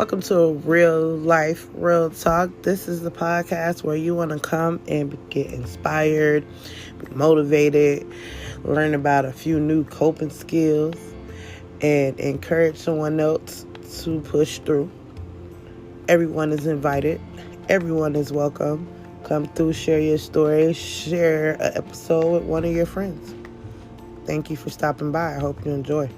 Welcome to Real Life, Real Talk. This is the podcast where you want to come and get inspired, be motivated, learn about a few new coping skills, and encourage someone else to push through. Everyone is invited. Everyone is welcome. Come through, share your story, share an episode with one of your friends. Thank you for stopping by. I hope you enjoy.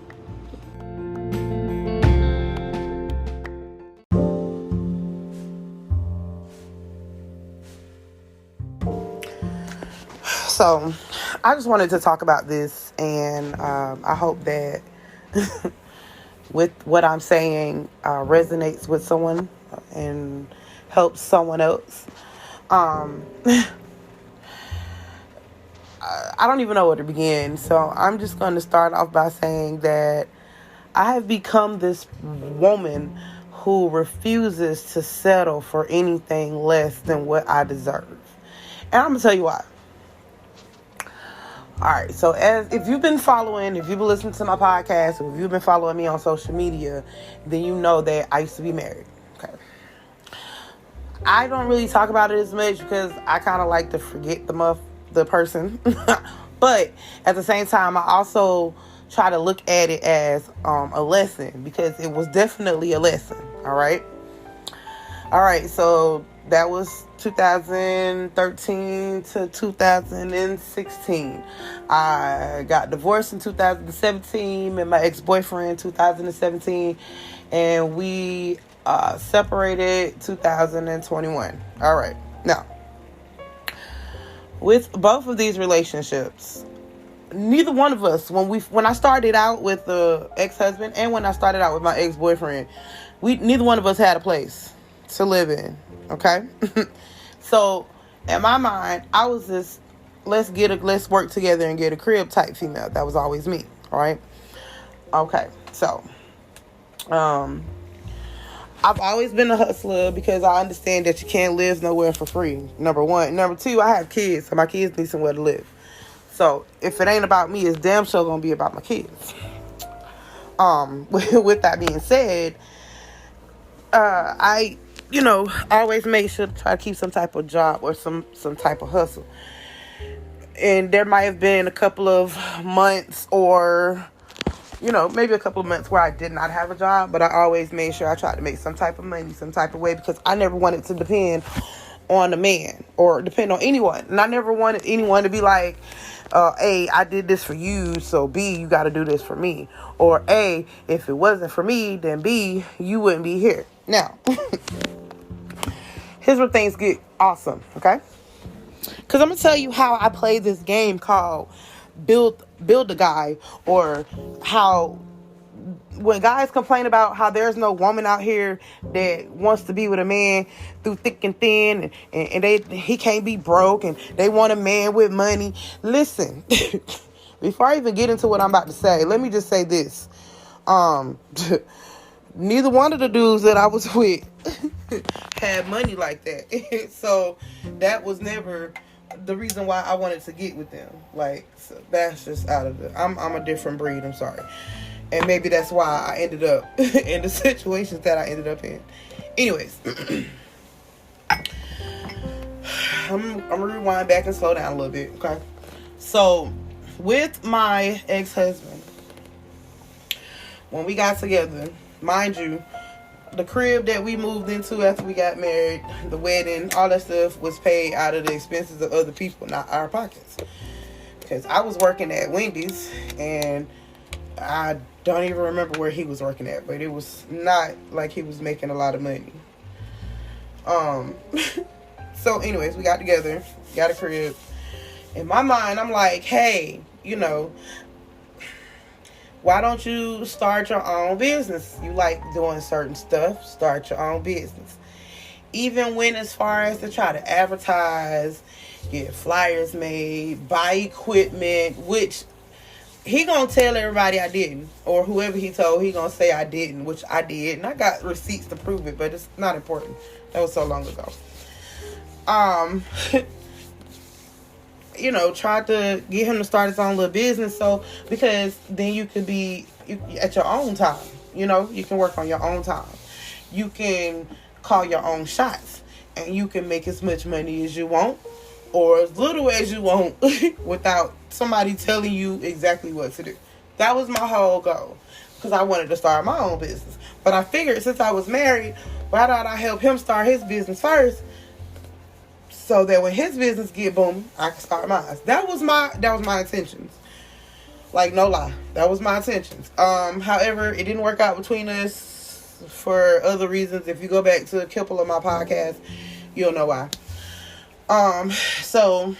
So, I just wanted to talk about this, and I hope that with what I'm saying resonates with someone and helps someone else. I don't even know where to begin, so I'm just going to start off by saying that I have become this woman who refuses to settle for anything less than what I deserve. And I'm going to tell you why. Alright, so if you've been listening to my podcast, or if you've been following me on social media, then you know that I used to be married. Okay. I don't really talk about it as much because I kind of like to forget the person. But at the same time, I also try to look at it as a lesson, because it was definitely a lesson. Alright, so that was 2013 to 2016. I got divorced in 2017, met my ex-boyfriend in 2017, and we separated 2021. All right. Now, with both of these relationships, neither one of us, when I started out with the ex-husband and when I started out with my ex-boyfriend, neither one of us had a place to live in. Okay. So in my mind, I was this let's work together and get a crib type female. That was always me. All right. Okay. So I've always been a hustler because I understand that you can't live nowhere for free. Number one. Number two, I have kids, so my kids need somewhere to live. So if it ain't about me, it's damn sure gonna be about my kids. With that being said, I always make sure to try to keep some type of job or some type of hustle. And there might have been a couple of months or, maybe a couple of months where I did not have a job, but I always made sure I tried to make some type of money, some type of way, because I never wanted to depend on a man or depend on anyone. And I never wanted anyone to be like, A, I did this for you, so B, you got to do this for me. Or A, if it wasn't for me, then B, you wouldn't be here. Now, here's where things get awesome, okay? Because I'm going to tell you how I play this game called Build a Guy, or how when guys complain about how there's no woman out here that wants to be with a man through thick and thin, and he can't be broke, and they want a man with money. Listen, before I even get into what I'm about to say, let me just say this. Neither one of the dudes that I was with had money like that. So that was never the reason why I wanted to get with them. Like, so that's just out of it. I'm a different breed. I'm sorry. And maybe that's why I ended up in the situations that I ended up in. Anyways, I'm gonna rewind back and slow down a little bit, okay? So, with my ex-husband, when we got together, mind you, the crib that we moved into after we got married, the wedding, all that stuff was paid out of the expenses of other people, not our pockets. Because I was working at Wendy's, and I don't even remember where he was working at, but it was not like he was making a lot of money. So anyways, we got together, got a crib. In my mind, I'm like, hey, why don't you start your own business? You like doing certain stuff, start your own business. Even when as far as to try to advertise, get flyers made, buy equipment, which he gonna tell everybody I didn't, or whoever he told, he gonna say I didn't, which I did, and I got receipts to prove it, but it's not important. That was so long ago. Tried to get him to start his own little business, so because then you could be at your own time. You can work on your own time. you can call your own shots, and you can make as much money as you want or as little as you want without somebody telling you exactly what to do. That was my whole goal, because I wanted to start my own business. But I figured since I was married, why not I help him start his business first, so that when his business get booming, I can start mine. That was my intentions. Like, no lie, that was my intentions. However, it didn't work out between us for other reasons. If you go back to a couple of my podcasts, you'll know why. So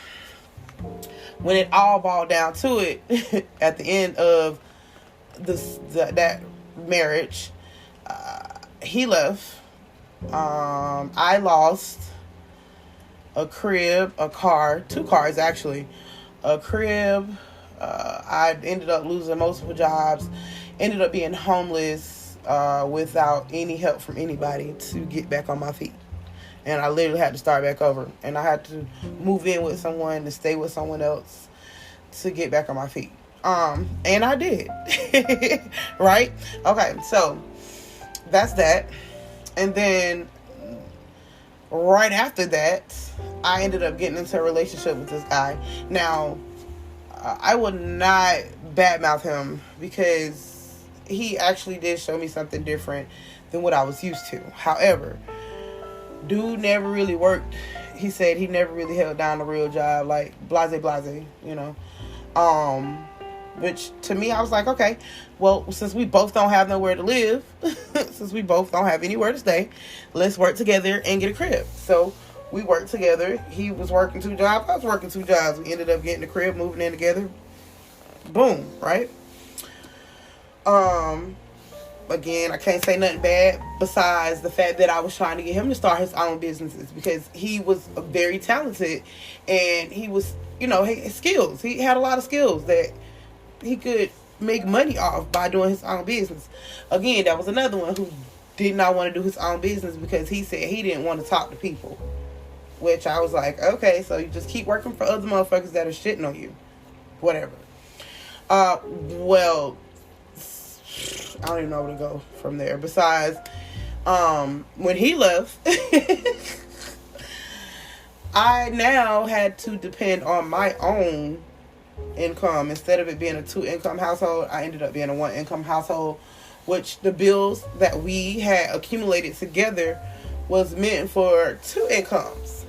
when it all boiled down to it, at the end of that marriage, he left. I lost a crib, a car, 2 cars actually, a crib. I ended up losing multiple jobs, ended up being homeless, without any help from anybody to get back on my feet. And I literally had to start back over. And I had to move in with someone, to stay with someone else, to get back on my feet. And I did. Right? Okay, so that's that. And then right after that, I ended up getting into a relationship with this guy. Now, I would not badmouth him, because he actually did show me something different than what I was used to. However, dude never really worked. He said he never really held down a real job, like blase, you know. Which to me, I was like, okay, well, since we both don't have nowhere to live, since we both don't have anywhere to stay, let's work together and get a crib. So we worked together. He was working 2 jobs. I was working 2 jobs. We ended up getting a crib, moving in together. Boom, right? Again, I can't say nothing bad besides the fact that I was trying to get him to start his own businesses, because he was very talented, and he was, you know, his skills. He had a lot of skills that he could make money off by doing his own business. Again, that was another one who did not want to do his own business because he said he didn't want to talk to people. Which I was like, okay, so you just keep working for other motherfuckers that are shitting on you. Whatever. Well, I don't even know where to go from there. Besides, when he left, I now had to depend on my own income. Instead of it being a 2-income household, I ended up being a 1-income household, which the bills that we had accumulated together was meant for 2 incomes.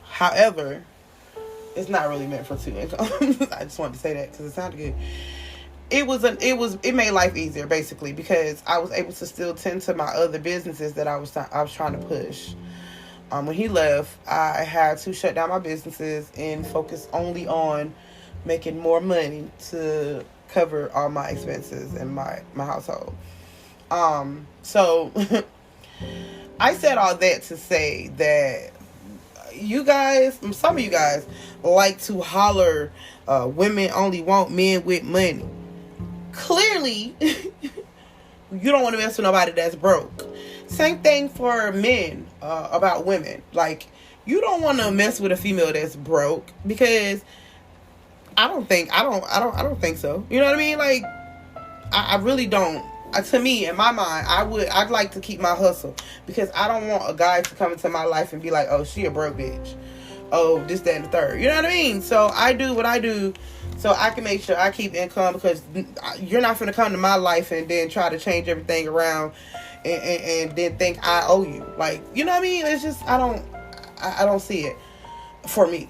However, it's not really meant for 2 incomes. I just wanted to say that because it sounded good. It made life easier, basically, because I was able to still tend to my other businesses that I was trying to push. When he left, I had to shut down my businesses and focus only on making more money to cover all my expenses in my household. So I said all that to say that you guys, some of you guys, like to holler, women only want men with money. Clearly, you don't want to mess with nobody that's broke. Same thing for men, about women. Like, you don't want to mess with a female that's broke, because I don't think so. You know what I mean? Like, I really don't. To me, in my mind, I'd like to keep my hustle, because I don't want a guy to come into my life and be like, oh, she a broke bitch. Oh, this, that, and the third. You know what I mean? So I do what I do so I can make sure I keep income, because you're not going to come to my life and then try to change everything around and then think I owe you. Like, you know what I mean? It's just, I don't see it for me.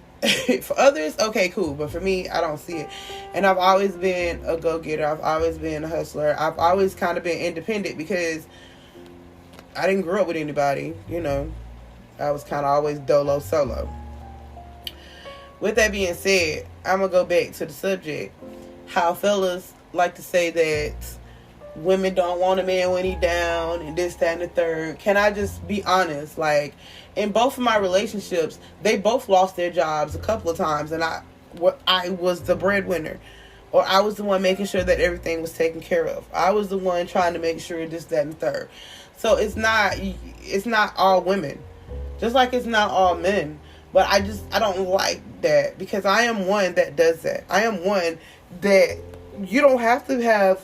For others, okay, cool. But for me, I don't see it. And I've always been a go-getter. I've always been a hustler. I've always kind of been independent, because I didn't grow up with anybody, you know. I was kind of always dolo solo. With that being said, I'm going to go back to the subject. How fellas like to say that women don't want a man when he down and this, that, and the third. Can I just be honest? Like, in both of my relationships, they both lost their jobs a couple of times, and I was the breadwinner, or I was the one making sure that everything was taken care of. I was the one trying to make sure this, that, and the third. So it's not all women, just like it's not all men. But I don't like that, because I am one that does that. I am one that you don't have to have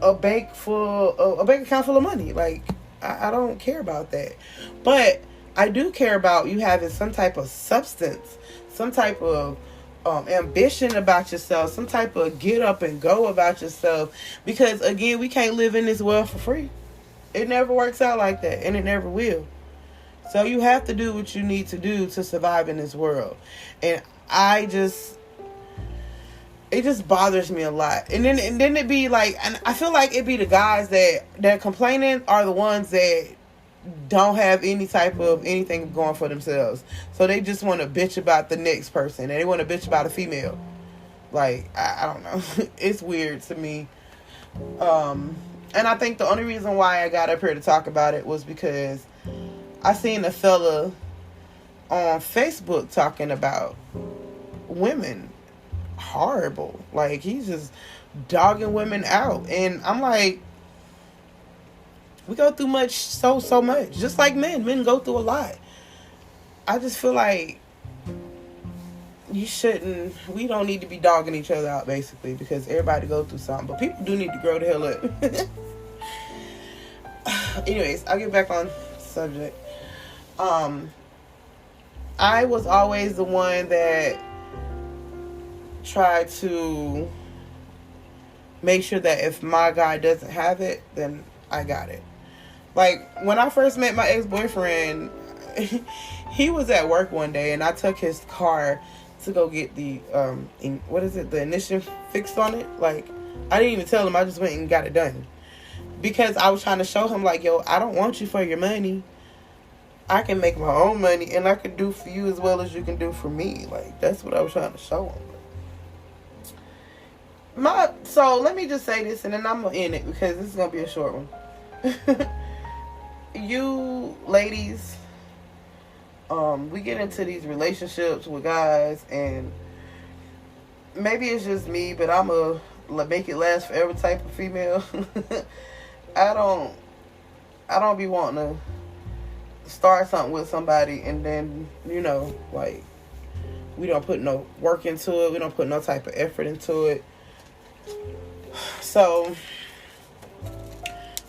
a bank account full of money. Like, I don't care about that. But I do care about you having some type of substance, some type of ambition about yourself, some type of get up and go about yourself. Because again, we can't live in this world for free. It never works out like that, and it never will. So you have to do what you need to do to survive in this world. And it just bothers me a lot. And then it be like, and I feel like it be the guys that complaining are the ones that don't have any type of anything going for themselves. So they just want to bitch about the next person, and they want to bitch about a female. Like, I don't know. It's weird to me. And I think the only reason why I got up here to talk about it was because I seen a fella on Facebook talking about women. Horrible. Like, he's just dogging women out. And I'm like, we go through so much. Just like men. Men go through a lot. I just feel like we don't need to be dogging each other out, basically, because everybody go through something. But people do need to grow the hell up. Anyways, I'll get back on subject. I was always the one that tried to make sure that if my guy doesn't have it, then I got it. Like, when I first met my ex-boyfriend, he was at work one day, and I took his car to go get the the ignition fixed on it. Like, I didn't even tell him. I just went and got it done, because I was trying to show him, like, yo, I don't want you for your money. I can make my own money, and I can do for you as well as you can do for me. Like, that's what I was trying to show him. So let me just say this, and then I'm gonna end it, because this is gonna be a short one. You ladies, we get into these relationships with guys, and maybe it's just me, but I'm a make it last forever type of female. I don't be wanting to start something with somebody and then, like, we don't put no work into it. We don't put no type of effort into it. So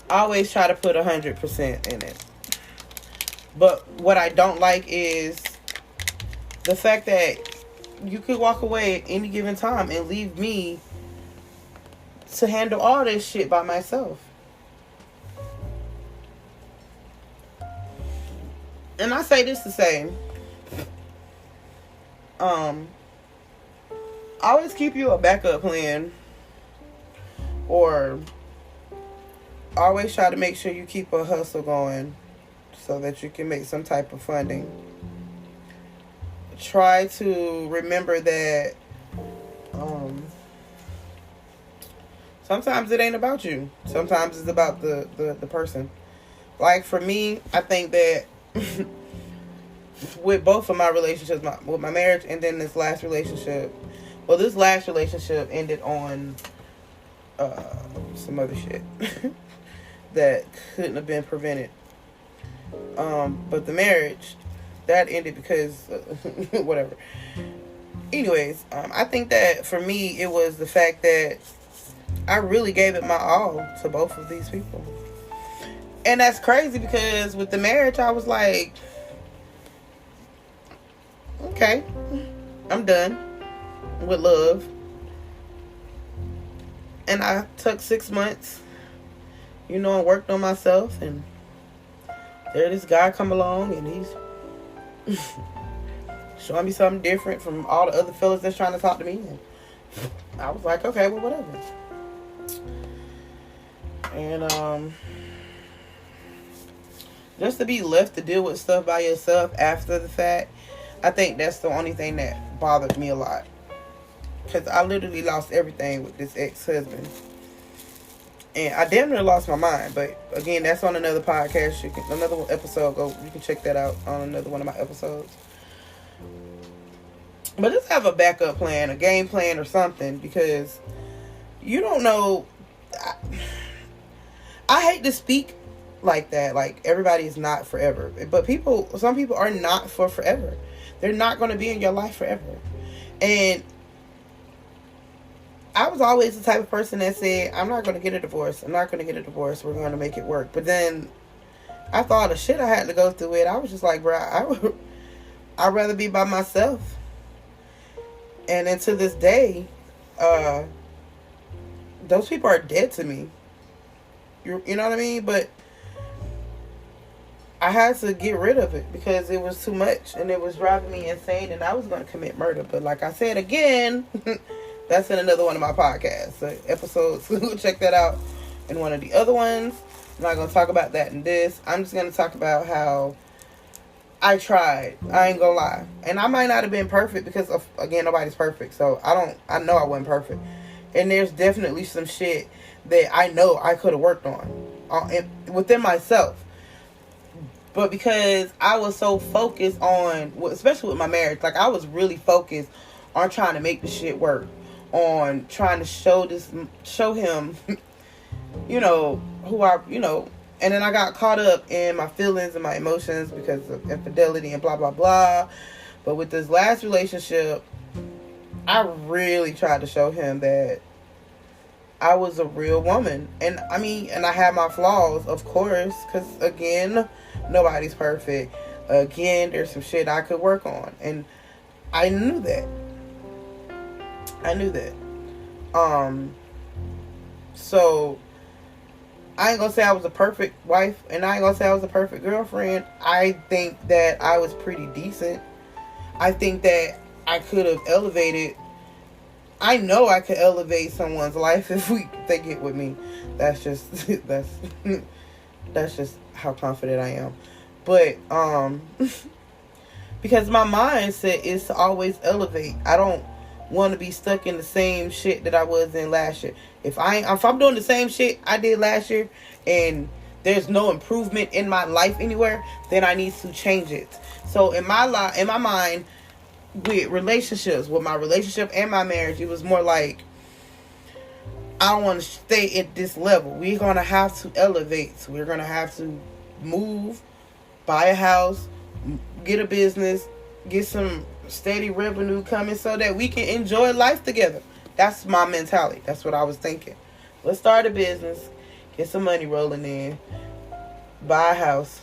I always try to put 100% in it. But what I don't like is the fact that you could walk away at any given time and leave me to handle all this shit by myself. And I say this to say, always keep you a backup plan, or always try to make sure you keep a hustle going so that you can make some type of funding. Try to remember that sometimes it ain't about you. Sometimes it's about the person. Like, for me, I think that with both of my relationships, with my marriage and then this last relationship, this last relationship ended on some other shit that couldn't have been prevented. But the marriage, that ended because whatever. Anyways, I think that for me, it was the fact that I really gave it my all to both of these people. And that's crazy, because with the marriage, I was like, okay, I'm done with love. And I took 6 months, and worked on myself, and there this guy come along, and he's showing me something different from all the other fellas that's trying to talk to me. And I was like, okay, well, whatever. And just to be left to deal with stuff by yourself after the fact, I think that's the only thing that bothered me a lot. Because I literally lost everything with this ex-husband. And I damn near lost my mind. But again, that's on another podcast. Another episode. You can check that out on another one of my episodes. But just have a backup plan, a game plan or something. Because you don't know. I hate to speak like that. Like, everybody is not forever. But some people are not for forever. They're not going to be in your life forever. And I was always the type of person that said, I'm not going to get a divorce. I'm not going to get a divorce. We're going to make it work. But then after all the shit I had to go through it, I was just like, bro, I'd rather be by myself. And then to this day, those people are dead to me. You know what I mean? But I had to get rid of it because it was too much and it was driving me insane and I was going to commit murder. But like I said again, that's in another one of my podcasts. So episodes, check that out in one of the other ones. I'm not going to talk about that in this. I'm just going to talk about how I tried. I ain't going to lie. And I might not have been perfect because, again, nobody's perfect. So I know I wasn't perfect. And there's definitely some shit that I know I could have worked on within myself. But because I was so focused on, especially with my marriage, like I was really focused on trying to make the shit work, on trying to show him, who and then I got caught up in my feelings and my emotions because of infidelity and blah, blah, blah. But with this last relationship, I really tried to show him that I was a real woman. And I had my flaws, of course, because again, nobody's perfect. Again, there's some shit I could work on. And I knew that. So I ain't gonna say I was a perfect wife, and I ain't gonna say I was a perfect girlfriend. I think that I was pretty decent. I think that I could have elevated. I know I could elevate someone's life if they get with me. That's just that's just how confident I am. But because my mindset is to always elevate. I don't want to be stuck in the same shit that I was in last year. If I'm doing the same shit I did last year and there's no improvement in my life anywhere, then I need to change it. So in my mind, with relationships, with my relationship and my marriage, it was more like, I don't want to stay at this level. We're going to have to elevate. So we're going to have to move, buy a house, get a business, get some steady revenue coming so that we can enjoy life together. That's my mentality. That's what I was thinking. Let's start a business, get some money rolling in, buy a house,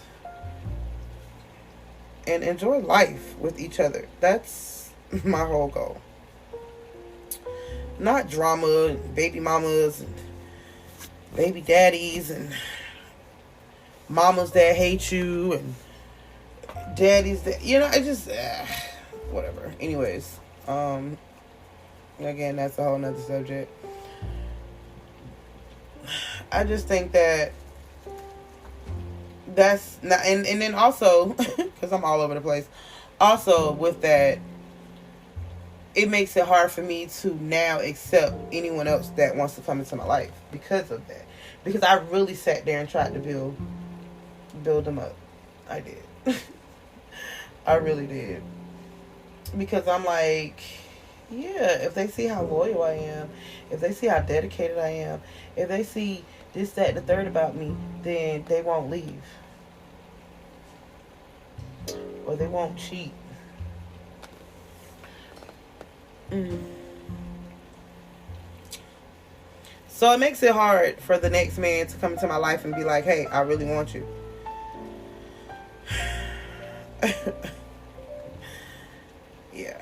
and enjoy life with each other. That's my whole goal. Not drama, baby mamas, and baby daddies, and mamas that hate you, and daddies that, it just, whatever. Anyways, again, that's a whole nother subject. I just think that that's not, and then also, because I'm all over the place, also with that, it makes it hard for me to now accept anyone else that wants to come into my life because of that. Because I really sat there and tried to build them up. I did. I really did. Because I'm like, yeah, if they see how loyal I am, if they see how dedicated I am, if they see this, that, and the third about me, then they won't leave. Or they won't cheat. So it makes it hard for the next man to come into my life and be like, hey, I really want you. Yeah.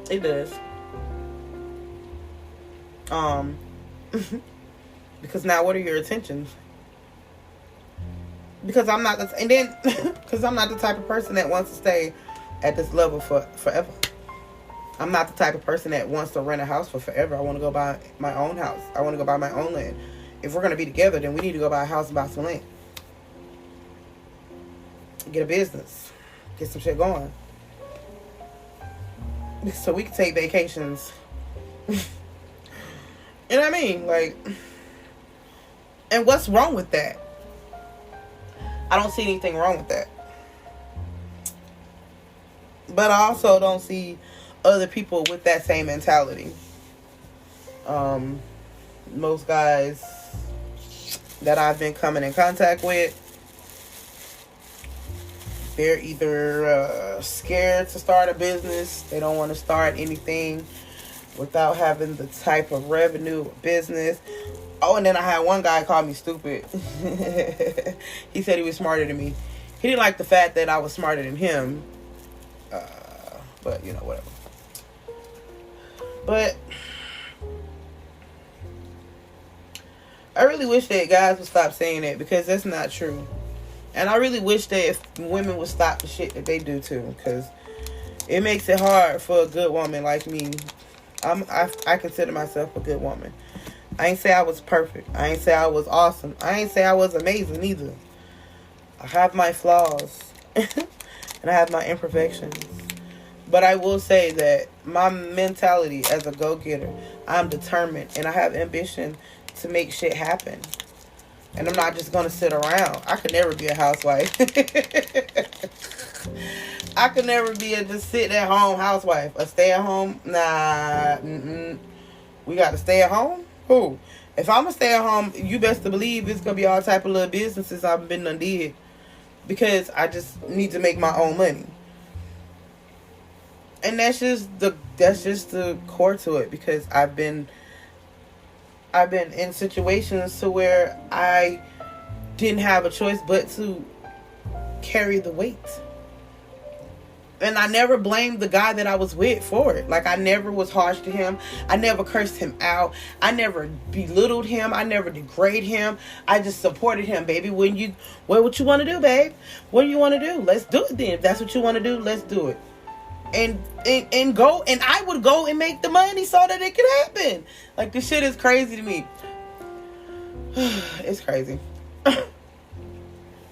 It does. Because now what are your intentions? Because I'm not because I'm not the type of person that wants to stay at this level forever. I'm not the type of person that wants to rent a house for forever. I want to go buy my own house. I want to go buy my own land. If we're going to be together, then we need to go buy a house and buy some land. Get a business. Get some shit going. So we can take vacations. You know what I mean? Like, and what's wrong with that? I don't see anything wrong with that. But I also don't see other people with that same mentality. Most guys that I've been coming in contact with, they're either scared to start a business. They don't want to start anything. without having the type of revenue or business. Oh, and then I had one guy call me stupid. He said he was smarter than me. He didn't like the fact that I was smarter than him. But, whatever. But I really wish that guys would stop saying that, because that's not true. And I really wish that if women would stop the shit that they do too, because it makes it hard for a good woman like me. I consider myself a good woman. I ain't say I was perfect. I ain't say I was awesome. I ain't say I was amazing either. I have my flaws. And I have my imperfections. But I will say that my mentality as a go-getter, I'm determined. And I have ambition to make shit happen. And I'm not just going to sit around. I could never be a housewife. I could never be a just sit at home housewife. A stay at home? Nah. We got to stay at home? Who? If I'm going to stay at home, you best to believe it's going to be all type of little businesses I've been done did. Because I just need to make my own money. And that's just the core to it. Because I've been in situations to where I didn't have a choice but to carry the weight. And I never blamed the guy that I was with for it. Like, I never was harsh to him. I never cursed him out. I never belittled him. I never degraded him. I just supported him, baby. What you want to do, babe? What do you want to do? Let's do it then. If that's what you want to do, let's do it. And go, and I would go and make the money so that it could happen. Like, this shit is crazy to me. It's crazy.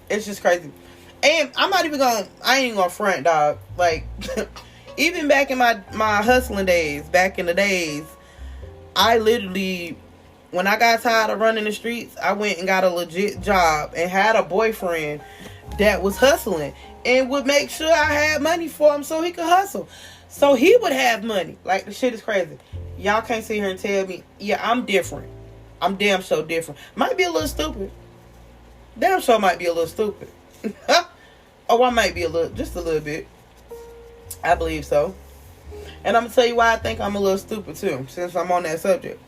It's just crazy. And I ain't even gonna front, dog. Like, even back in my hustling days, back in the days, I literally, when I got tired of running the streets, I went and got a legit job and had a boyfriend that was hustling and would make sure I had money for him so he could hustle. So he would have money. Like, the shit is crazy. Y'all can't sit here and tell me, yeah, I'm different. I'm damn so different. Might be a little stupid. Damn sure might be a little stupid. Oh, I might be just a little bit. I believe so. And I'm going to tell you why I think I'm a little stupid too, since I'm on that subject.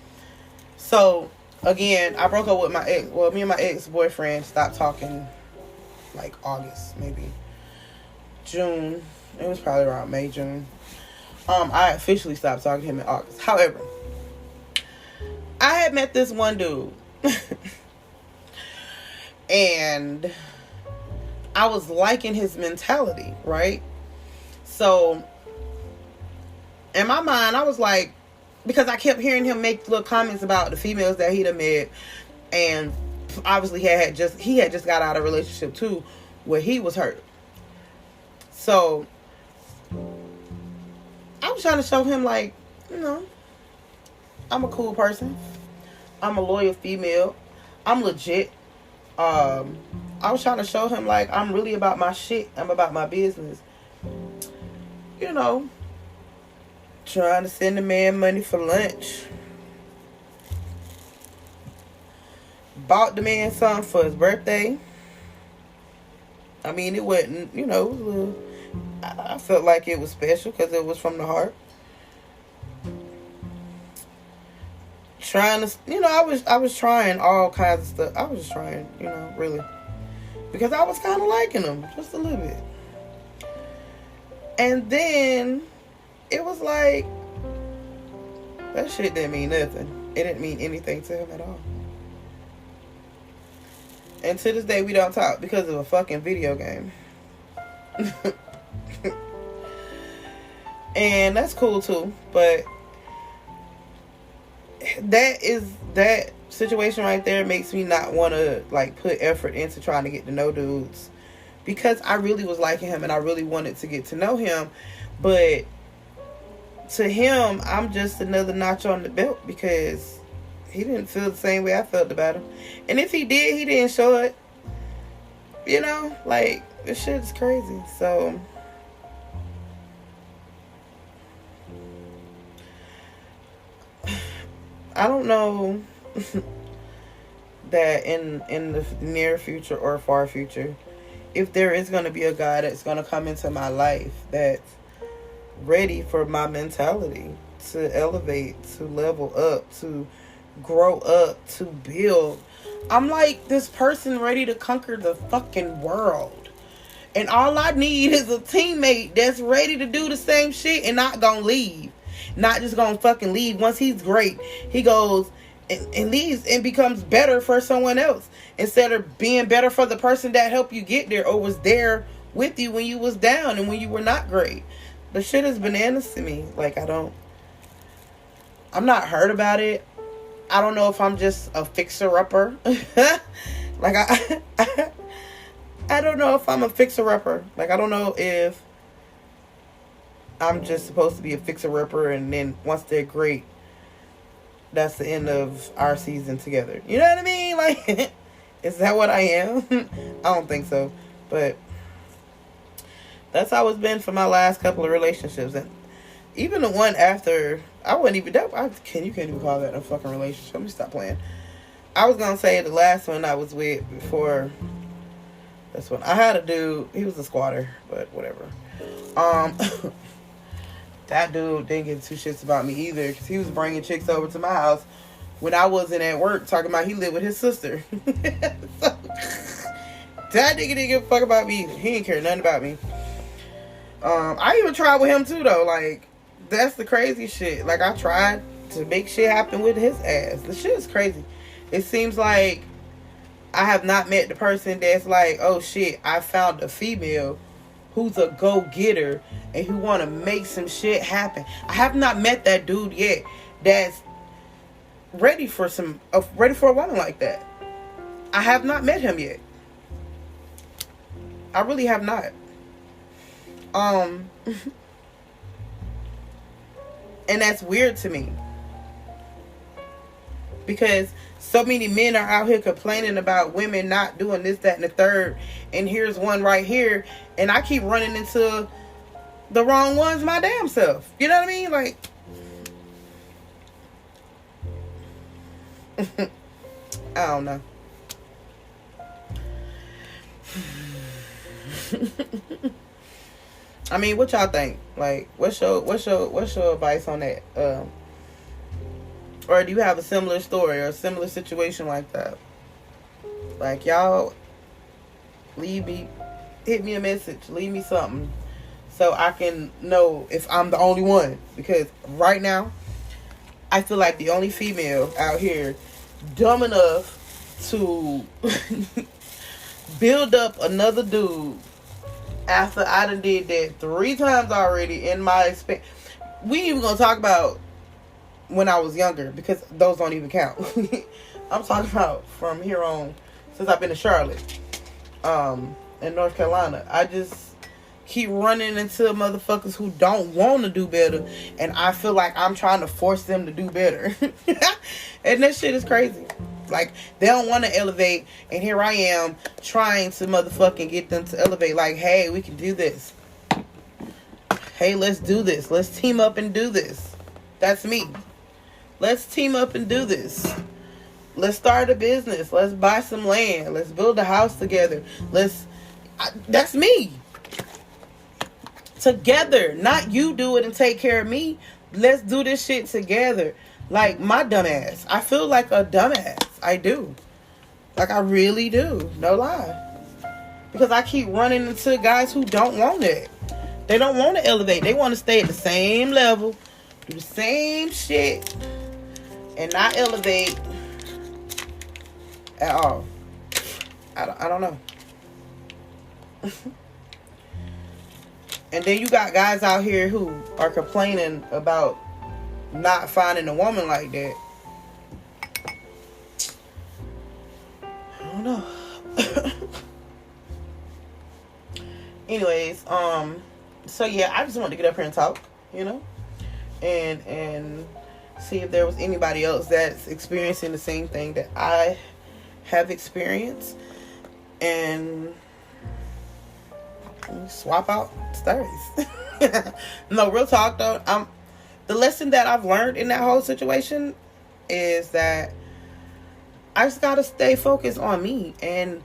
So, again, I broke up with my ex. Well, me and my ex-boyfriend stopped talking like August, maybe June. It was probably around May, June. I officially stopped talking to him in August. However, I had met this one dude. And I was liking his mentality, right? So, in my mind, I was like, because I kept hearing him make little comments about the females that he'd have met, and obviously he had just got out of a relationship too, where he was hurt. So, I was trying to show him, like, I'm a cool person. I'm a loyal female. I'm legit. I was trying to show him, like, I'm really about my shit. I'm about my business. Trying to send the man money for lunch. Bought the man something for his birthday. I mean, it wasn't, it was a little, I felt like it was special because it was from the heart. Trying to, I was trying all kinds of stuff. I was just trying, really. Because I was kind of liking him, just a little bit. And then, it was like, that shit didn't mean nothing. It didn't mean anything to him at all. And to this day, we don't talk because of a fucking video game. And that's cool too, but that situation right there makes me not want to, like, put effort into trying to get to know dudes, because I really was liking him and I really wanted to get to know him. But to him, I'm just another notch on the belt, because he didn't feel the same way I felt about him. And if he did, he didn't show it. Like, this shit is crazy. So, I don't know that in the near future or far future, if there is going to be a guy that's going to come into my life that's ready for my mentality to elevate, to level up, to grow up, to build. I'm like this person ready to conquer the fucking world. And all I need is a teammate that's ready to do the same shit and not gonna leave. Not just gonna fucking leave. Once he's great, he goes and leaves and becomes better for someone else. Instead of being better for the person that helped you get there or was there with you when you was down and when you were not great. The shit is bananas to me. Like, I'm not hurt about it. I don't know if I'm just a fixer-upper. Like, I don't know if I'm a fixer-upper. Like, I don't know if I'm just supposed to be a fixer-upper and then once they're great, that's the end of our season together. You know what I mean? Like, is that what I am? I don't think so. But that's how it's been for my last couple of relationships. And even the one after, I wouldn't even, you can't even call that a fucking relationship. Let me stop playing. I was going to say the last one I was with before this one. I had a dude, he was a squatter, but whatever. That dude didn't give two shits about me either, because he was bringing chicks over to my house when I wasn't at work, talking about he lived with his sister. So, that nigga didn't give a fuck about me either. He didn't care nothing about me. I even tried with him too, though. Like, that's the crazy shit. Like, I tried to make shit happen with his ass. The shit is crazy. It seems like I have not met the person that's like, oh shit, I found a female who's a go-getter and who want to make some shit happen. I have not met that dude yet that's ready for a woman like that. I have not met him yet. I really have not. And that's weird to me, because so many men are out here complaining about women not doing this, that, and the third, and here's one right here, and I keep running into the wrong ones my damn self. You know what I mean? Like, I don't know. I mean, what y'all think? Like, what's your advice on that? Or do you have a similar story or a similar situation like that? Like, y'all, hit me a message, leave me something, so I can know if I'm the only one. Because right now, I feel like the only female out here dumb enough to build up another dude after I done did that 3 times already in my experience. We ain't even gonna talk about when I was younger, because those don't even count. I'm talking about from here on, since I've been to Charlotte, in North Carolina. I just keep running into motherfuckers who don't want to do better, and I feel like I'm trying to force them to do better. And that shit is crazy. Like, they don't want to elevate, and here I am trying to motherfucking get them to elevate. Like, hey, we can do this. Hey, let's do this. Let's team up and do this. That's me. Let's team up and do this. Let's start a business. Let's buy some land. Let's build a house together. That's me. Together. Not you do it and take care of me. Let's do this shit together. Like, my dumbass. I feel like a dumbass. I do. Like, I really do. No lie. Because I keep running into guys who don't want it. They don't want to elevate. They want to stay at the same level, do the same shit, and not elevate at all. I don't know. And then you got guys out here who are complaining about not finding a woman like that. I don't know. Anyways, so yeah, I just wanted to get up here and talk, you know, and see if there was anybody else that's experiencing the same thing that I have experienced, and swap out stories. No, real talk though. The lesson that I've learned in that whole situation is that I just gotta stay focused on me, and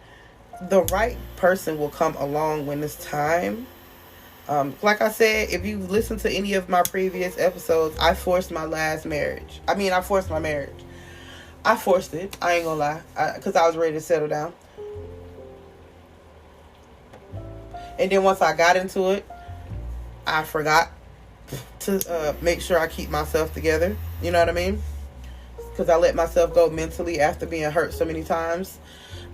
the right person will come along when it's time. Like I said, if you listen to any of my previous episodes, I forced my last marriage. I forced my marriage. I forced it. I ain't gonna lie. Because I was ready to settle down. And then once I got into it, I forgot to make sure I keep myself together. You know what I mean? Because I let myself go mentally after being hurt so many times.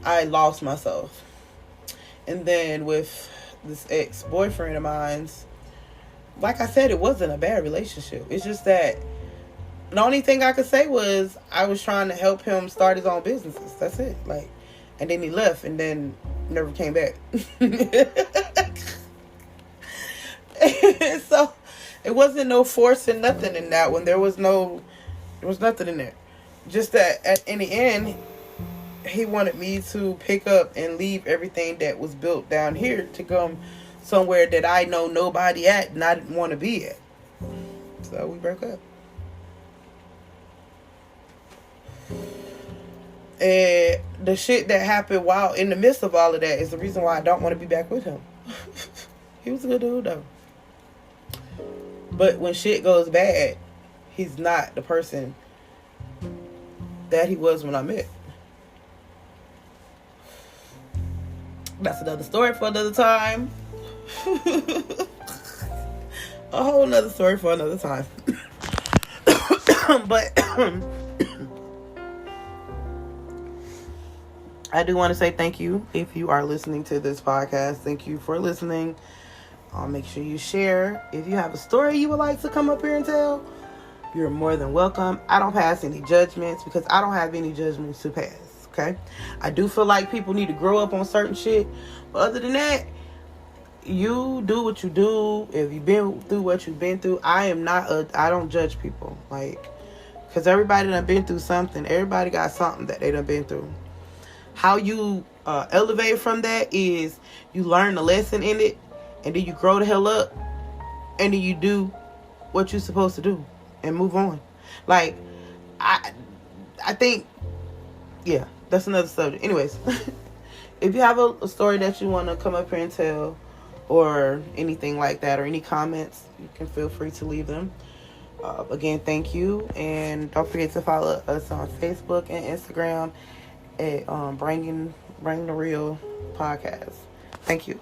I lost myself. And then with this ex-boyfriend of mine's, like I said, it wasn't a bad relationship. It's just that the only thing I could say was I was trying to help him start his own businesses. That's it. Like, and then he left and then never came back. So it wasn't no forcing nothing in that one. There was nothing in there. Just that in the end, he wanted me to pick up and leave everything that was built down here to come somewhere that I know nobody at and I didn't want to be at. So we broke up. And the shit that happened while in the midst of all of that is the reason why I don't want to be back with him. He was a good dude though. But when shit goes bad, he's not the person that he was when I met. That's another story for another time. A whole nother story for another time. But I do want to say thank you if you are listening to this podcast. Thank you for listening. Make sure you share. If you have a story you would like to come up here and tell, you're more than welcome. I don't pass any judgments because I don't have any judgments to pass. Okay? I do feel like people need to grow up on certain shit. But other than that, you do what you do. If you've been through what you've been through, I don't judge people. Like, because everybody done been through something. Everybody got something that they done been through. How you elevate from that is you learn the lesson in it, and then you grow the hell up, and then you do what you're supposed to do and move on. Like, I think, yeah, that's another subject. Anyways, if you have a story that you want to come up here and tell, or anything like that, or any comments, you can feel free to leave them. Again, thank you, and don't forget to follow us on Facebook and Instagram at Bringing the Real Podcast. Thank you.